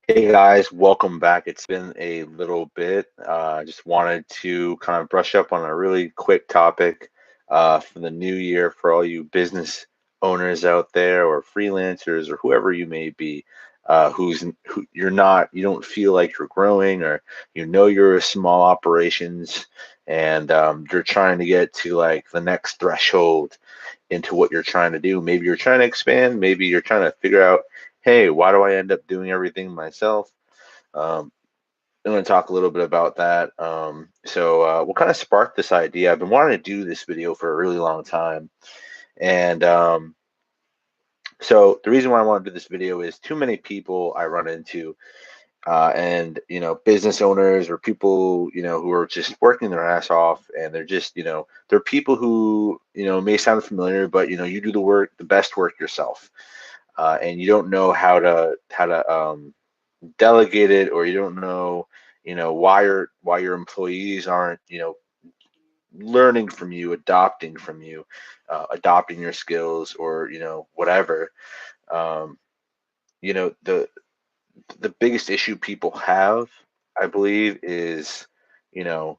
Hey guys, welcome back. It's been a little bit. I just wanted to kind of brush up on a really quick topic for the new year for all you business owners out there or freelancers or whoever you may be, who you don't feel like you're growing, or you're a small operations, and you're trying to get to like the next threshold into what you're trying to do. Maybe you're trying to expand, maybe you're trying to figure out, hey, why do I end up doing everything myself? Um, I'm going to talk a little bit about that. What kind of sparked this idea? I've been wanting to do this video for a really long time. And so the reason why I want to do this video is too many people I run into, and business owners or people who are just working their ass off, and they're just they're people who may sound familiar, but you do the best work yourself, and you don't know how to delegate it, or you don't know why your employees aren't learning from you, adopting your skills, or whatever. um, you know the the biggest issue people have, I believe, is you know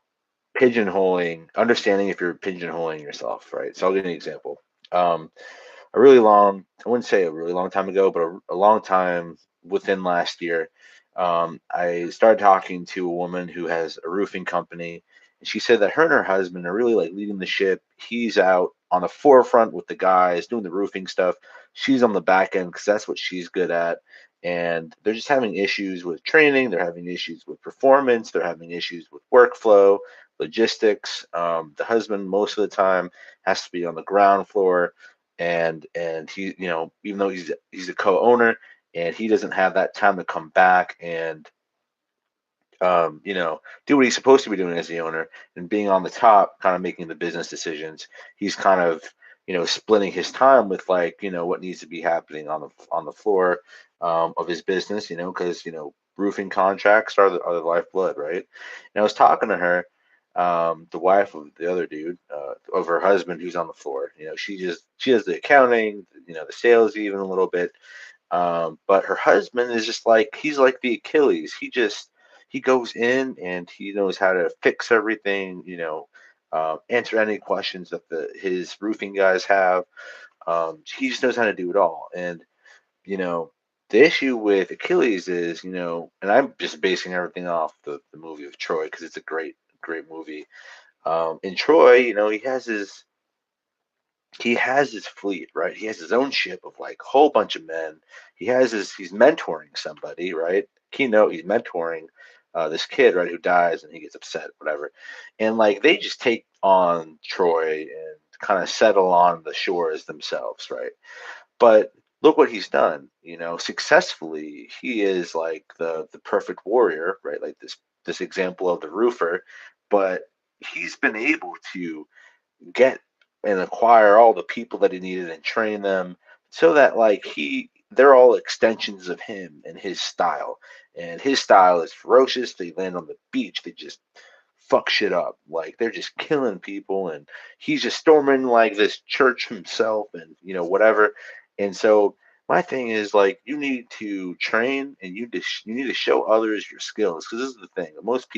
understanding if you're pigeonholing yourself, right? So I'll give you an example. um, I wouldn't say a really long time ago, but a long time within last year, I started talking to a woman who has a roofing company, and she said that her and her husband are really like leading the ship. He's out on the forefront with the guys doing the roofing stuff. She's on the back end because that's what she's good at. And they're just having issues with training. They're having issues with performance. They're having issues with workflow, logistics. The husband, most of the time, has to be on the ground floor, and he, even though he's a co-owner, and he doesn't have that time to come back and do what he's supposed to be doing as the owner, and being on the top, kind of making the business decisions. He's kind of splitting his time with, like, what needs to be happening on the floor of his business, because roofing contracts are the lifeblood, right? And I was talking to her, the wife of the other dude, of her husband who's on the floor. She does the accounting, the sales, even a little bit. But her husband is just like, he's like the Achilles. He goes in and he knows how to fix everything, answer any questions that his roofing guys have. He just knows how to do it all. And you know, the issue with Achilles is, and I'm just basing everything off the movie of Troy because it's a great movie. In Troy, he has his fleet, right? He has his own ship of like a whole bunch of men. He's mentoring somebody, right? Keynote, he's mentoring this kid, right, who dies and he gets upset, whatever. And like they just take on Troy and kind of settle on the shores themselves, right? But look what he's done, successfully. He is like the perfect warrior, right? Like this example of the roofer, but he's been able to get and acquire all the people that he needed and train them so that like they're all extensions of him and his style. And his style is ferocious. They land on the beach, they just fuck shit up. Like they're just killing people, and he's just storming like this church himself, and whatever. And so my thing is, like, you need to train, and you need to show others your skills, because this is the thing. Most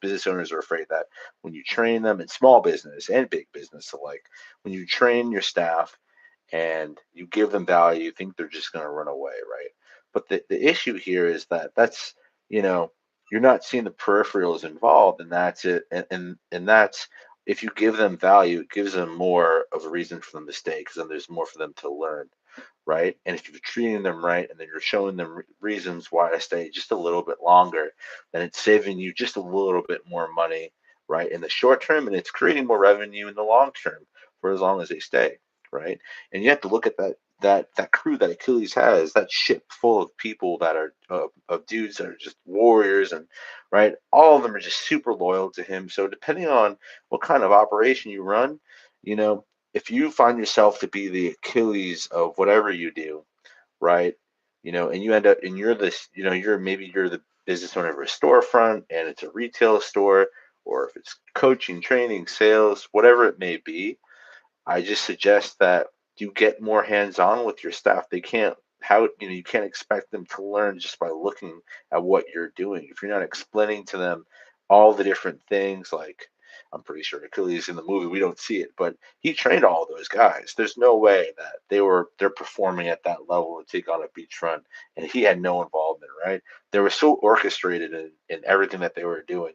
business owners are afraid that when you train them in small business and big business, so like when you train your staff and you give them value, you think they're just going to run away, right? But the issue here is that's you know you're not seeing the peripherals involved, and that's it. And that's, if you give them value, it gives them more of a reason for them to stay, because then there's more for them to learn, right? And if you're treating them right, and then you're showing them reasons why to stay just a little bit longer, then it's saving you just a little bit more money, right, in the short term, and it's creating more revenue in the long term for as long as they stay, right? And you have to look at that crew that Achilles has, that ship full of people that are of dudes that are just warriors, and right, all of them are just super loyal to him. So depending on what kind of operation you run, you know, if you find yourself to be the Achilles of whatever you do, right? And you end up, and you're this, you're the business owner of a storefront, and it's a retail store, or if it's coaching, training, sales, whatever it may be. I just suggest that you get more hands on with your staff. They can't, how, you can't expect them to learn just by looking at what you're doing. If you're not explaining to them all the different things, like I'm pretty sure Achilles in the movie, we don't see it, but he trained all those guys. There's no way that they're performing at that level to take on a beachfront, and he had no involvement, right? They were so orchestrated in everything that they were doing.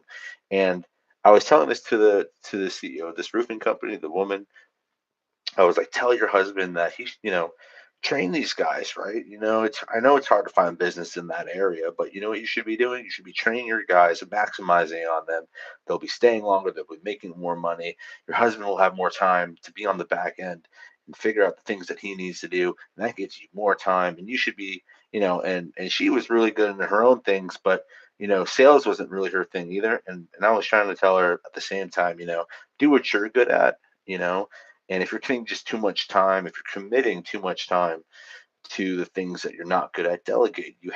And I was telling this to the CEO of this roofing company, the woman. I was like, tell your husband that train these guys, right? I know it's hard to find business in that area, but you know what you should be doing? You should be training your guys and maximizing on them. They'll be staying longer, they'll be making more money. Your husband will have more time to be on the back end and figure out the things that he needs to do, and that gives you more time. And you should be, and she was really good in her own things, but sales wasn't really her thing either. And I was trying to tell her at the same time, do what you're good at, you know and if you're taking just too much time, if you're committing too much time to the things that you're not good at, delegate. You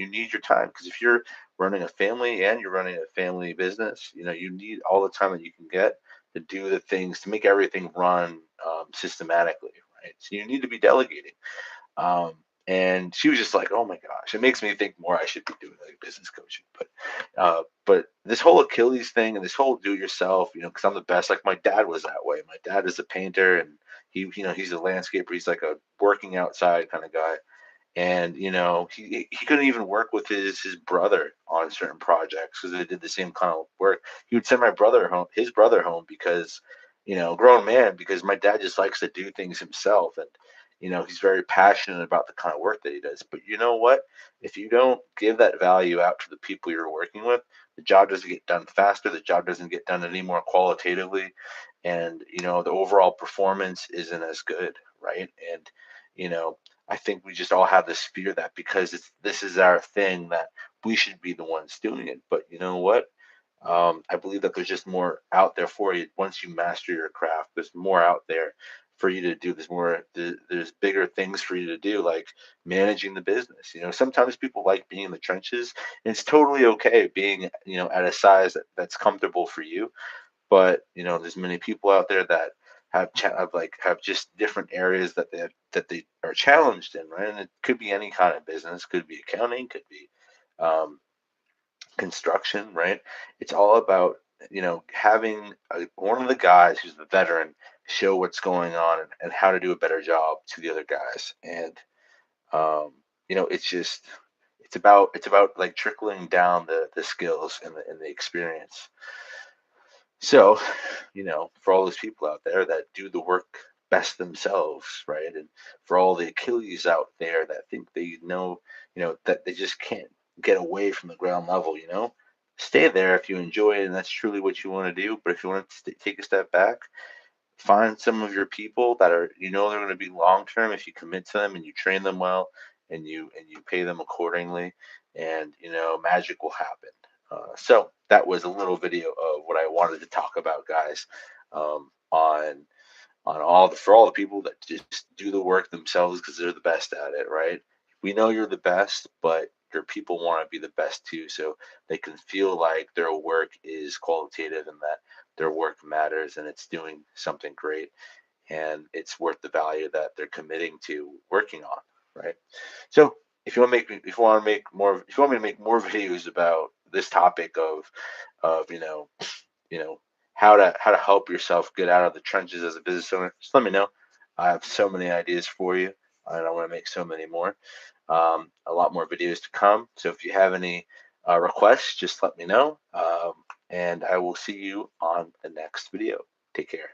need your time, because if you're running a family and you're running a family business, you need all the time that you can get to do the things to make everything run systematically, right? So you need to be delegating. Um, and she was just like, "Oh my gosh, it makes me think more I should be doing like business coaching." But this whole Achilles thing and this whole do-it-yourself, because I'm the best. Like my dad was that way. My dad is a painter, and he's a landscaper. He's like a working outside kind of guy. And he couldn't even work with his brother on certain projects because they did the same kind of work. He would send his brother home, because grown man, because my dad just likes to do things himself. And he's very passionate about the kind of work that he does. But you know what, if you don't give that value out to the people you're working with, the job doesn't get done faster, the job doesn't get done any more qualitatively, and the overall performance isn't as good, right? And you know I think we just all have this fear that because this is our thing, that we should be the ones doing it. But you know what? I believe that there's just more out there for you once you master your craft. There's more out there for you to do. There's bigger things for you to do, like managing the business. Sometimes people like being in the trenches, and it's totally okay being at a size that's comfortable for you. But there's many people out there that have just different areas that they are challenged in, right? And it could be any kind of business, could be accounting, could be um, construction, right? It's all about having one of the guys who's the veteran show what's going on, and how to do a better job to the other guys. And it's about like trickling down the skills and the experience. So, for all those people out there that do the work best themselves, right? And for all the Achilles out there that think they know, that they just can't get away from the ground level, stay there if you enjoy it and that's truly what you want to do. But if you want to take a step back, find some of your people that are, they're going to be long term if you commit to them and you train them well, and you pay them accordingly, and magic will happen. So that was a little video of what I wanted to talk about, guys, on all the people that just do the work themselves because they're the best at it, right? We know you're the best, but your people want to be the best too, so they can feel like their work is qualitative and that their work matters and it's doing something great, and it's worth the value that they're committing to working on, right? So if you want me to make more videos about this topic of you know how to help yourself get out of the trenches as a business owner, just let me know. I have so many ideas for you, and I want to make so many more. A lot more videos to come. So if you have any requests, just let me know. And I will see you on the next video. Take care.